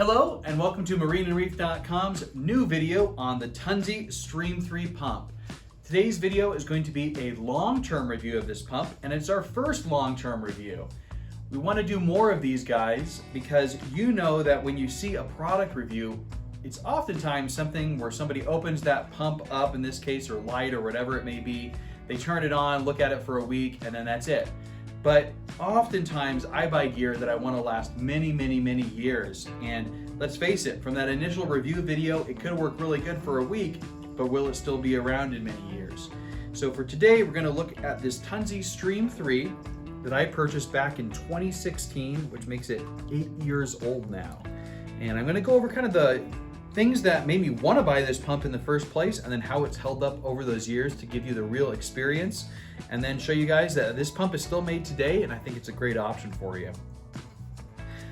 Hello and welcome to MarineAndReef.com's new video on the Tunze Stream3 Pump. Today's video is going to be a long-term review of this pump, and it's our first long-term review. We want to do more of these guys because you know that when you see a product review, it's oftentimes something where somebody opens that pump up, in this case, or light or whatever it may be. They turn it on, look at it for a week, and then that's it. But oftentimes I buy gear that I want to last many years. And let's face it, from that initial review video, it could work really good for a week, but will it still be around in many years? So for today, we're going to look at this Tunze Stream3 that I purchased back in 2016, which makes it 8 years old now. And I'm going to go over kind of the things that made me want to buy this pump in the first place, and then how it's held up over those years to give you the real experience, and then show you guys that this pump is still made today, and I think it's a great option for you.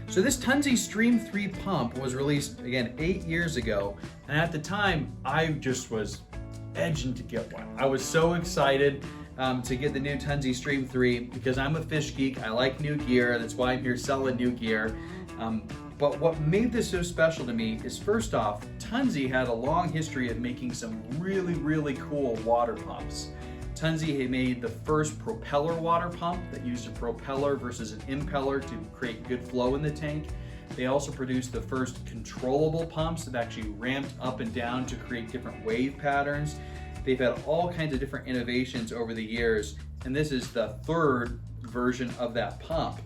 So this Tunze Stream3 pump was released, again, 8 years ago, and at the time, I just was edging to get one. I was so excited to get the new Tunze Stream3 because I'm a fish geek. I like new gear. That's why I'm here selling new gear. But what made this so special to me is, first off, Tunze had a long history of making some really cool water pumps. Tunze had made the first propeller water pump that used a propeller versus an impeller to create good flow in the tank. They also produced the first controllable pumps that actually ramped up and down to create different wave patterns. They've had all kinds of different innovations over the years, and this is the third version of that pump.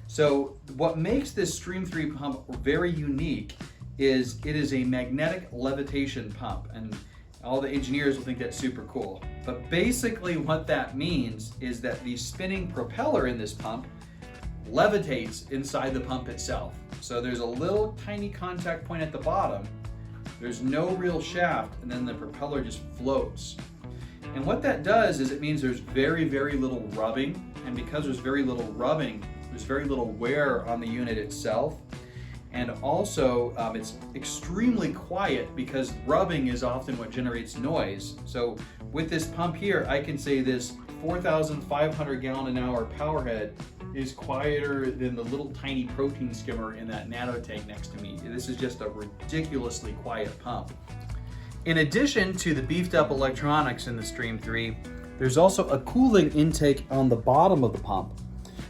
So what makes this Stream3 pump very unique is it is a magnetic levitation pump, and all the engineers will think that's super cool. But basically what that means is that the spinning propeller in this pump levitates inside the pump itself. So there's a little tiny contact point at the bottom, there's no real shaft, and then the propeller just floats. And what that does is it means there's very little rubbing, and because there's very little rubbing, there's very little wear on the unit itself. And also it's extremely quiet because rubbing is often what generates noise. So with this pump here, I can say this 4,500 gallon an hour power head is quieter than the little tiny protein skimmer in that nano tank next to me. This is just a ridiculously quiet pump. In addition to the beefed up electronics in the Stream3, there's also a cooling intake on the bottom of the pump.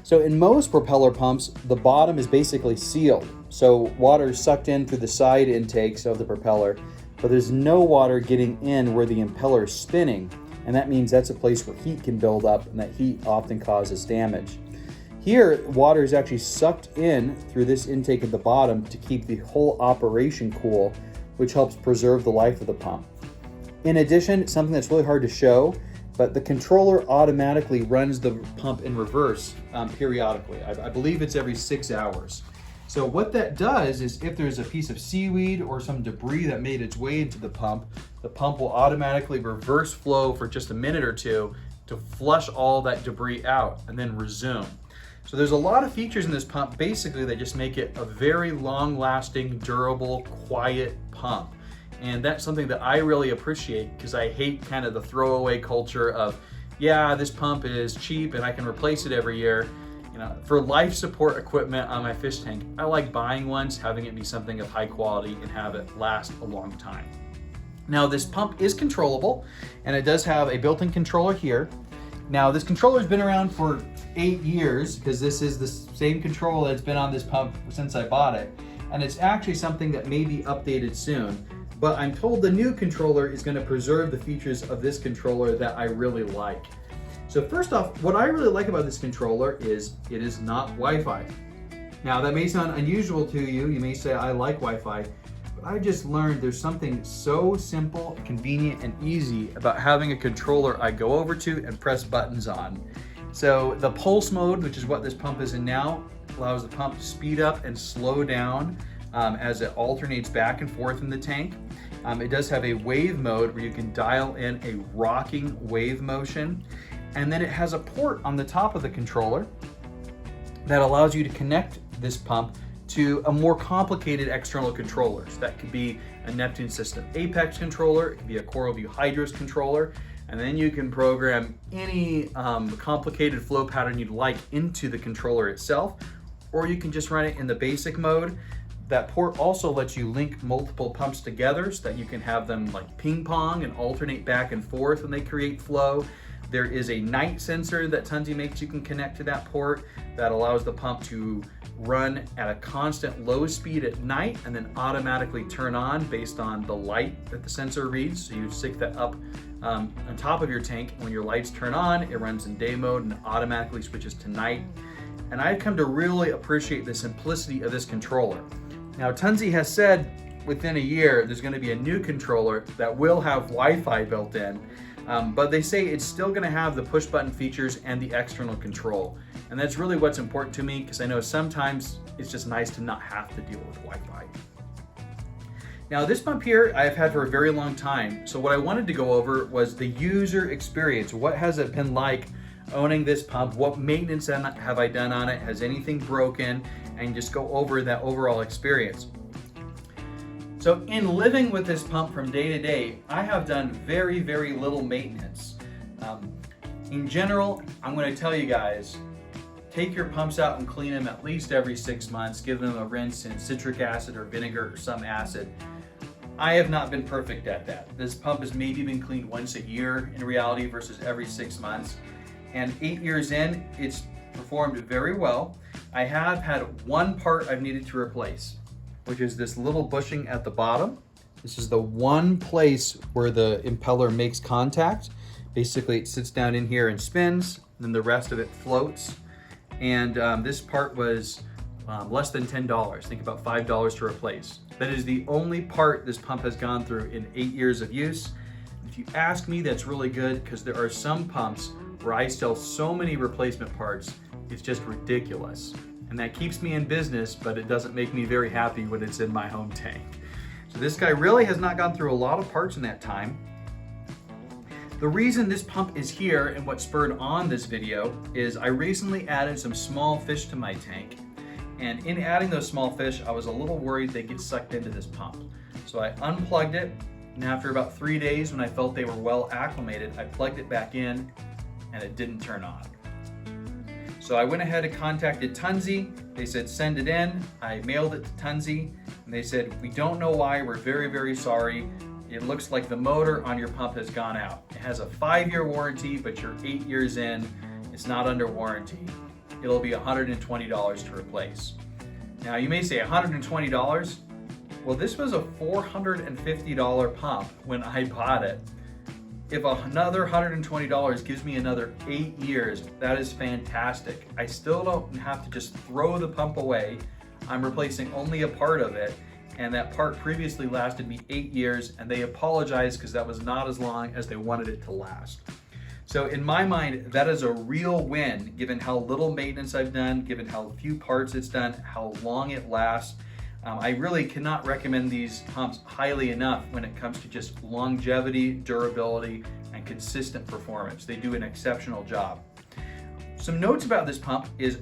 So in most propeller pumps, the bottom is basically sealed. So water is sucked in through the side intakes of the propeller, but there's no water getting in where the impeller is spinning. And that means that's a place where heat can build up, and that heat often causes damage. Here, water is actually sucked in through this intake at the bottom to keep the whole operation cool, which helps preserve the life of the pump. In addition, something that's really hard to show, but the controller automatically runs the pump in reverse periodically. I believe it's every 6 hours. So what that does is if there's a piece of seaweed or some debris that made its way into the pump will automatically reverse flow for just a minute or two to flush all that debris out and then resume. So there's a lot of features in this pump basically that just make it a very long-lasting, durable, quiet pump. And that's something that I really appreciate because I hate kind of the throwaway culture of, yeah, this pump is cheap and I can replace it every year. You know, for life support equipment on my fish tank, I like buying ones, having it be something of high quality and have it last a long time. Now this pump is controllable, and it does have a built-in controller here. Now this controller has been around for 8 years because this is the same controller that's been on this pump since I bought it. And it's actually something that may be updated soon. But I'm told the new controller is going to preserve the features of this controller that I really like. So first off, what I really like about this controller is it is not Wi-Fi. Now that may sound unusual to you. You may say I like Wi-Fi, but I just learned there's something so simple, convenient, and easy about having a controller I go over to and press buttons on. So the pulse mode, which is what this pump is in now, allows the pump to speed up and slow down as it alternates back and forth in the tank. It does have a wave mode where you can dial in a rocking wave motion. And then it has a port on the top of the controller that allows you to connect this pump to a more complicated external controllers. That could be a Neptune System Apex controller, it could be a CoralView Hydros controller, and then you can program any complicated flow pattern you'd like into the controller itself, or you can just run it in the basic mode. That port also lets you link multiple pumps together so that you can have them like ping pong and alternate back and forth when they create flow. There is a night sensor that Tunze makes you can connect to that port that allows the pump to run at a constant low speed at night and then automatically turn on based on the light that the sensor reads. So you stick that up on top of your tank. When your lights turn on, it runs in day mode and automatically switches to night. And I've come to really appreciate the simplicity of this controller. Now, Tunze has said within a year there's going to be a new controller that will have Wi-Fi built in, but they say it's still going to have the push button features and the external control. And that's really what's important to me, because I know sometimes it's just nice to not have to deal with Wi-Fi. Now, this pump here I've had for a very long time, so what I wanted to go over was the user experience. What has it been like owning this pump? What maintenance have I done on it? Has anything broken? And just go over that overall experience. So in living with this pump from day to day, I have done very, very little maintenance. In general, I'm going to tell you guys, take your pumps out and clean them at least every 6 months. Give them a rinse in citric acid or vinegar or some acid. I have not been perfect at that. This pump has maybe been cleaned once a year in reality versus every 6 months. And 8 years in, it's performed very well. I have had one part I've needed to replace, which is this little bushing at the bottom. This is the one place where the impeller makes contact. Basically, it sits down in here and spins, and then the rest of it floats. And this part was less than $10, think about $5 to replace. That is the only part this pump has gone through in 8 years of use. If you ask me, that's really good, because there are some pumps where I sell so many replacement parts, it's just ridiculous. And that keeps me in business, but it doesn't make me very happy when it's in my home tank. So this guy really has not gone through a lot of parts in that time. The reason this pump is here and what spurred on this video is I recently added some small fish to my tank. And in adding those small fish, I was a little worried they'd get sucked into this pump. So I unplugged it, and after about 3 days, when I felt they were well acclimated, I plugged it back in, and it didn't turn on. So I went ahead and contacted Tunze. They said send it in. I mailed it to Tunze, and they said, we don't know why, we're very, very sorry. It looks like the motor on your pump has gone out. It has a 5-year warranty, but you're 8 years in, it's not under warranty. It'll be $120 to replace. Now you may say $120? Well, this was a $450 pump when I bought it. If another $120 gives me another 8 years, that is fantastic. I still don't have to just throw the pump away. I'm replacing only a part of it, and that part previously lasted me 8 years, and they apologized because that was not as long as they wanted it to last. So in my mind, that is a real win, given how little maintenance I've done, given how few parts it's done, how long it lasts. I really cannot recommend these pumps highly enough when it comes to just longevity, durability, and consistent performance. They do an exceptional job. Some notes about this pump is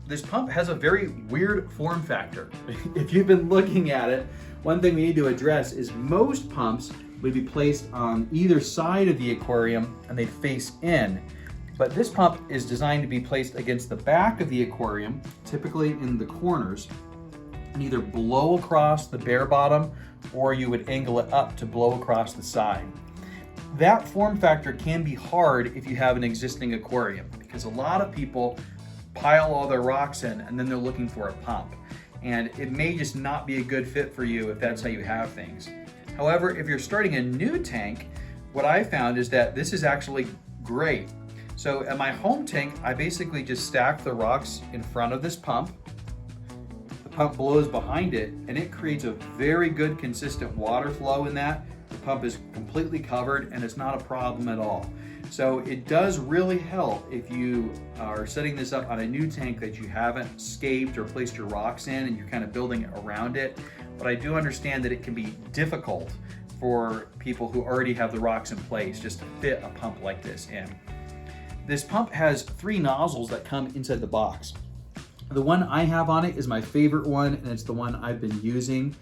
this pump has a very weird form factor. If you've been looking at it, one thing we need to address is most pumps would be placed on either side of the aquarium and they'd face in. But this pump is designed to be placed against the back of the aquarium, typically in the corners, and either blow across the bare bottom or you would angle it up to blow across the side. That form factor can be hard if you have an existing aquarium, because a lot of people pile all their rocks in and then they're looking for a pump. And it may just not be a good fit for you if that's how you have things. However, if you're starting a new tank, what I found is that this is actually great. So at my home tank, I basically just stack the rocks in front of this pump. The pump blows behind it, and it creates a very good consistent water flow in that. The pump is completely covered and it's not a problem at all. So it does really help if you are setting this up on a new tank that you haven't scaped or placed your rocks in and you're kind of building it around it. But I do understand that it can be difficult for people who already have the rocks in place just to fit a pump like this in. This pump has 3 nozzles that come inside the box. The one I have on it is my favorite one, and it's the one I've been using.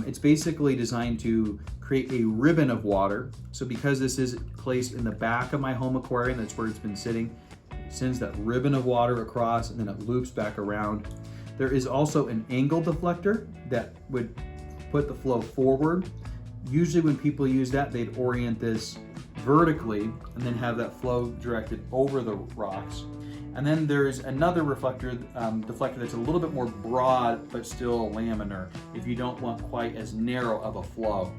It's basically designed to create a ribbon of water. So because this is placed in the back of my home aquarium, that's where it's been sitting, it sends that ribbon of water across and then it loops back around. There is also an angle deflector that would put the flow forward. Usually when people use that, they'd orient this vertically and then have that flow directed over the rocks. And then there's another deflector that's a little bit more broad, but still laminar if you don't want quite as narrow of a flow.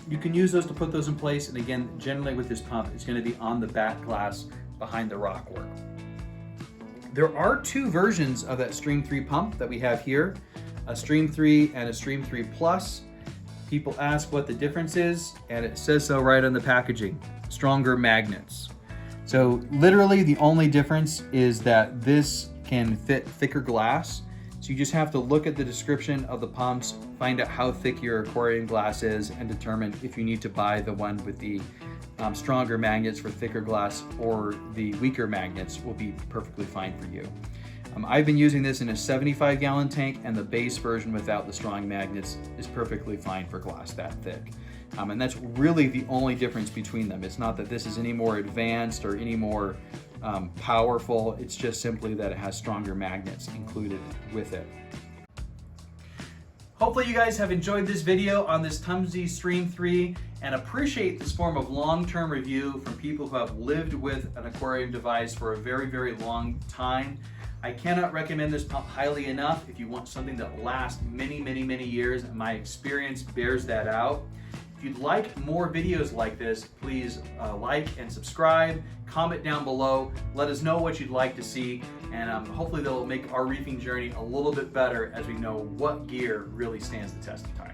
You can use those to put those in place, and again, generally with this pump, it's going to be on the back glass behind the rockwork. There are two versions of that Stream 3 pump that we have here, a Stream 3 and a Stream 3 Plus. People ask what the difference is, and it says so right on the packaging: stronger magnets. So literally the only difference is that this can fit thicker glass. So you just have to look at the description of the pumps, find out how thick your aquarium glass is, and determine if you need to buy the one with the stronger magnets for thicker glass, or the weaker magnets will be perfectly fine for you. I've been using this in a 75-gallon tank, and the base version without the strong magnets is perfectly fine for glass that thick. And that's really the only difference between them. It's not that this is any more advanced or any more powerful. It's just simply that it has stronger magnets included with it. Hopefully you guys have enjoyed this video on this Tunze Stream 3 and appreciate this form of long-term review from people who have lived with an aquarium device for a very, very long time. I cannot recommend this pump highly enough if you want something that lasts many, many, many years, and my experience bears that out. If you'd like more videos like this, please like and subscribe, comment down below, let us know what you'd like to see, and hopefully they'll make our reefing journey a little bit better as we know what gear really stands the test of time.